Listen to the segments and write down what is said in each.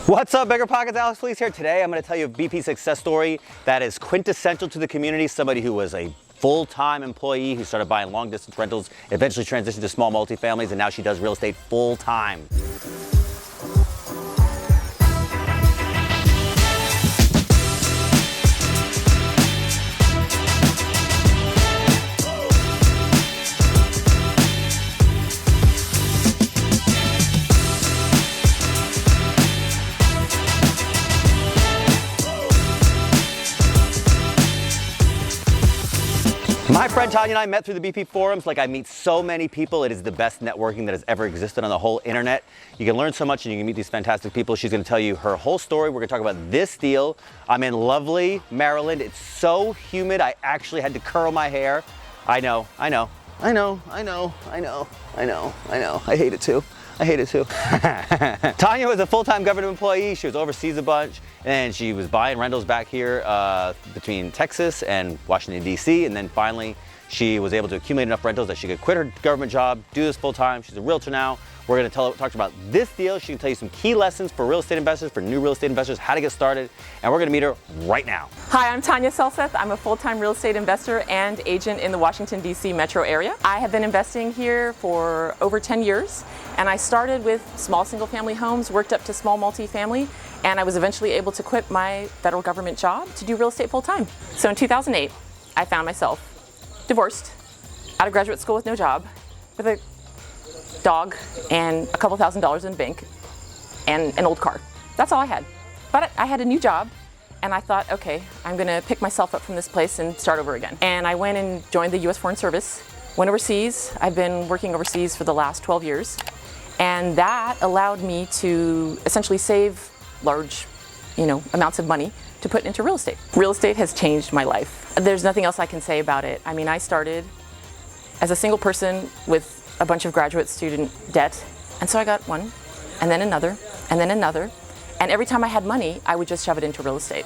What's up, BiggerPockets? Alex Felice here. Today I'm going to tell you a BP success story that is quintessential to the community. Somebody who was a full-time employee who started buying long-distance rentals, eventually transitioned to small multifamilies, and now she does real estate full-time. My friend Tanya and I met through the BP forums. Like I meet so many people. It is the best networking that has ever existed on the whole internet. You can learn so much and you can meet these fantastic people. She's going to tell you her whole story. We're going to talk about this deal. I'm in lovely Maryland. It's so humid. I actually had to curl my hair. I know. I hate it too. Tanya was a full-time government employee. She was overseas a bunch, and she was buying rentals back here between Texas and Washington, D.C. And then finally, she was able to accumulate enough rentals that she could quit her government job, do this full-time. She's a realtor now. We're going to talk to her about this deal. She can tell you some key lessons for real estate investors, for new real estate investors, how to get started. And we're going to meet her right now. Hi, I'm Tanya Salseth. I'm a full-time real estate investor and agent in the Washington, D.C. metro area. I have been investing here for over 10 years. And I started with small single-family homes, worked up to small multifamily, and I was eventually able to quit my federal government job to do real estate full-time. So in 2008, I found myself divorced, out of graduate school with no job, with a dog and a couple $1,000s in the bank and an old car. That's all I had. But I had a new job and I thought, okay, I'm gonna pick myself up from this place and start over again. And I went and joined the US Foreign Service, went overseas. I've been working overseas for the last 12 years. And that allowed me to essentially save large, amounts of money to put into real estate. Real estate has changed my life. There's nothing else I can say about it. I mean, I started as a single person with a bunch of graduate student debt. And so I got one, and then another, and then another. And every time I had money, I would just shove it into real estate.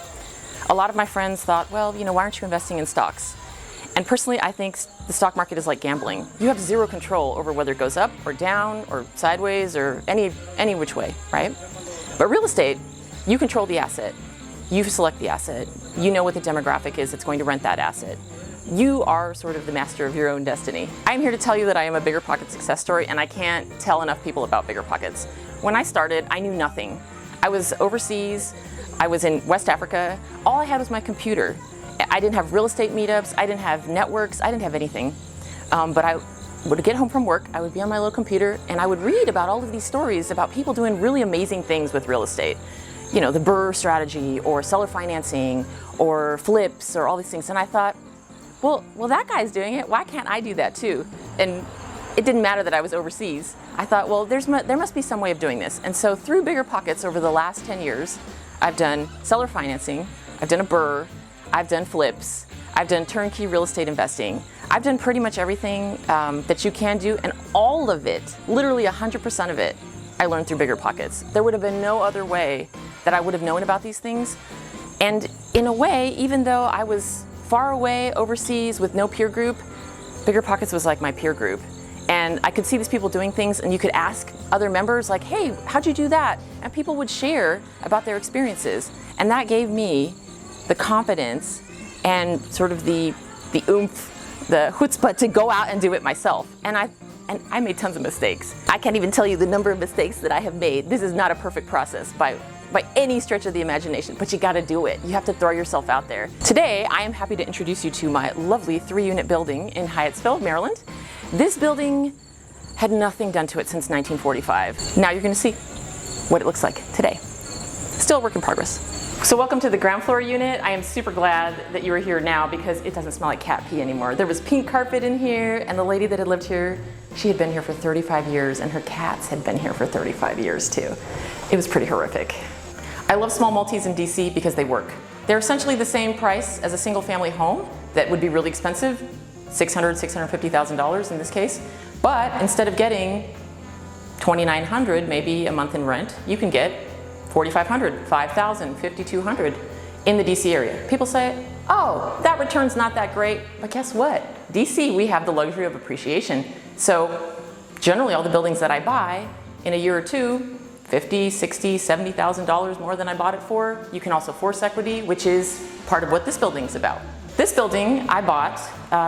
A lot of my friends thought, well, why aren't you investing in stocks? And personally, I think the stock market is like gambling. You have zero control over whether it goes up or down or sideways or any which way, right? But real estate, you control the asset. You select the asset. You know what the demographic is that's going to rent that asset. You are sort of the master of your own destiny. I'm here to tell you that I am a BiggerPockets success story, and I can't tell enough people about BiggerPockets. When I started, I knew nothing. I was overseas. I was in West Africa. All I had was my computer. I didn't have real estate meetups. I didn't have networks. I didn't have anything. But I would get home from work. I would be on my little computer, and I would read about all of these stories about people doing really amazing things with real estate. The BRRRR strategy, or seller financing, or flips, or all these things. And I thought, well, that guy's doing it. Why can't I do that too? And it didn't matter that I was overseas. I thought, well, there must be some way of doing this. And so through BiggerPockets over the last 10 years, I've done seller financing, I've done a BRRRR, I've done flips, I've done turnkey real estate investing. I've done pretty much everything that you can do, and all of it, literally 100% of it, I learned through BiggerPockets. There would have been no other way that I would have known about these things. And in a way, even though I was far away overseas with no peer group, BiggerPockets was like my peer group. And I could see these people doing things, and you could ask other members like, hey, how'd you do that? And people would share about their experiences. And that gave me the confidence and sort of the oomph, the chutzpah to go out and do it myself. And I made tons of mistakes. I can't even tell you the number of mistakes that I have made. This is not a perfect process by any stretch of the imagination, but you gotta do it. You have to throw yourself out there. Today, I am happy to introduce you to my lovely 3-unit building in Hyattsville, Maryland. This building had nothing done to it since 1945. Now you're gonna see what it looks like today. Still a work in progress. So welcome to the ground floor unit. I am super glad that you are here now because it doesn't smell like cat pee anymore. There was pink carpet in here, and the lady that had lived here, she had been here for 35 years, and her cats had been here for 35 years too. It was pretty horrific. I love small multis in DC because they work. They're essentially the same price as a single family home that would be really expensive, $600,000, $650,000 in this case. But instead of getting $2,900 maybe a month in rent, you can get $4,500, $5,000, $5,200 in the DC area. People say, oh, that return's not that great, but guess what? DC, we have the luxury of appreciation. So generally all the buildings that I buy in a year or two, $50,000, $60,000, $70,000 more than I bought it for. You can also force equity, which is part of what this building is about. This building I bought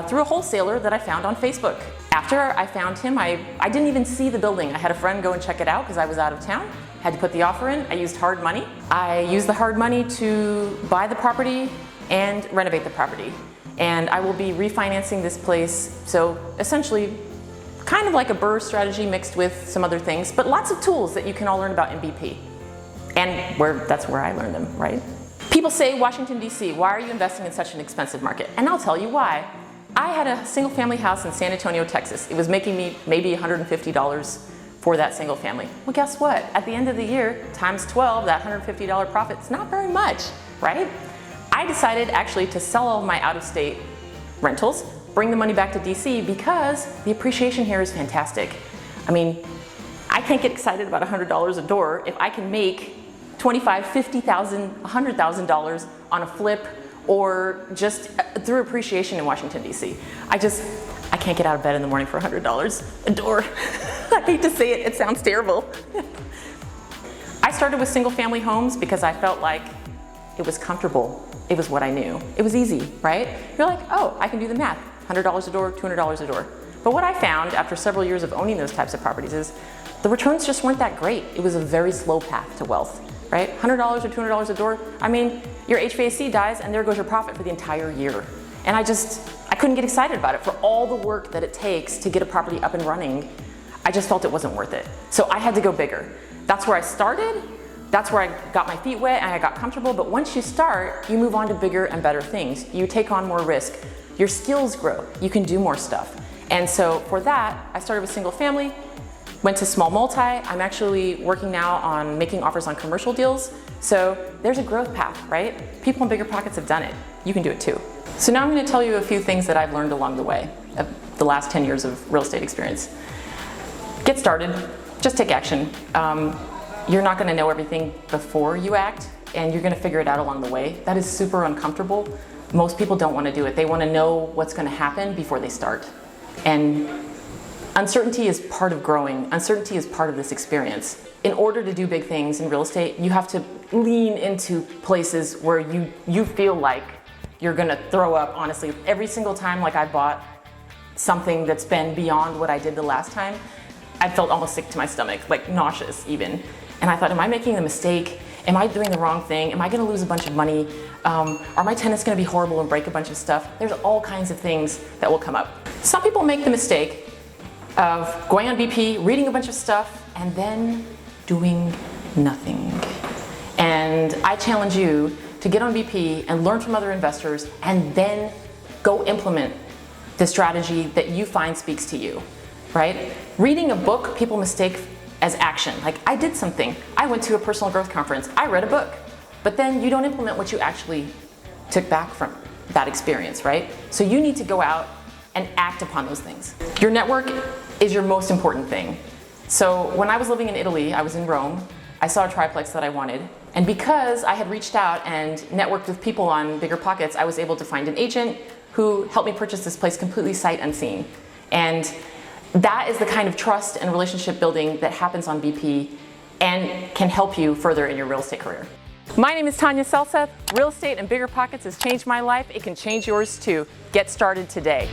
through a wholesaler that I found on Facebook. After I found him, I didn't even see the building. I had a friend go and check it out because I was out of town. Had to put the offer in. I used hard money. I used the hard money to buy the property and renovate the property. And I will be refinancing this place. So essentially, kind of like a BRRRR strategy mixed with some other things, but lots of tools that you can all learn about in BP. And that's where I learned them, right? People say, Washington, D.C., why are you investing in such an expensive market? And I'll tell you why. I had a single family house in San Antonio, Texas. It was making me maybe $150 for that single family. Well, guess what? At the end of the year, times 12, that $150 profit, it's not very much, right? I decided actually to sell all of my out-of-state rentals, bring the money back to DC because the appreciation here is fantastic. I mean, I can't get excited about $100 a door if I can make $25,000, $50,000, $100,000 on a flip or just through appreciation in Washington, D.C. I can't get out of bed in the morning for $100 a door. I hate to say it, it sounds terrible. I started with single family homes because I felt like it was comfortable. It was what I knew. It was easy, right? You're like, oh, I can do the math. $100 a door, $200 a door. But what I found after several years of owning those types of properties is the returns just weren't that great. It was a very slow path to wealth, right? $100 or $200 a door. I mean, your HVAC dies and there goes your profit for the entire year. And I couldn't get excited about it. For all the work that it takes to get a property up and running, I just felt it wasn't worth it. So I had to go bigger. That's where I started. That's where I got my feet wet and I got comfortable. But once you start, you move on to bigger and better things. You take on more risk. Your skills grow. You can do more stuff. And so for that, I started with single family, went to small multi. I'm actually working now on making offers on commercial deals. So there's a growth path, right? People in BiggerPockets have done it. You can do it too. So now I'm going to tell you a few things that I've learned along the way of the last 10 years of real estate experience. Get started. Just take action. You're not going to know everything before you act, and you're going to figure it out along the way. That is super uncomfortable. Most people don't want to do it. They want to know what's going to happen before they start. And uncertainty is part of growing. Uncertainty is part of this experience. In order to do big things in real estate, you have to lean into places where you feel like you're going to throw up, honestly. Every single time like I bought something that's been beyond what I did the last time, I felt almost sick to my stomach, like nauseous even. And I thought, am I making a mistake? Am I doing the wrong thing? Am I going to lose a bunch of money? Are my tenants going to be horrible and break a bunch of stuff? There's all kinds of things that will come up. Some people make the mistake of going on BP, reading a bunch of stuff, and then doing nothing. And I challenge you to get on BP and learn from other investors and then go implement the strategy that you find speaks to you, right? Reading a book, people mistake as action. Like, I did something. I went to a personal growth conference. I read a book. But then you don't implement what you actually took back from that experience, right? So you need to go out and act upon those things. Your network is your most important thing. So when I was living in Italy, I was in Rome. I saw a triplex that I wanted. And because I had reached out and networked with people on BiggerPockets, I was able to find an agent who helped me purchase this place completely sight unseen. And that is the kind of trust and relationship building that happens on BP and can help you further in your real estate career. My name is Tanya Salseth. Real estate and BiggerPockets has changed my life. It can change yours too. Get started today.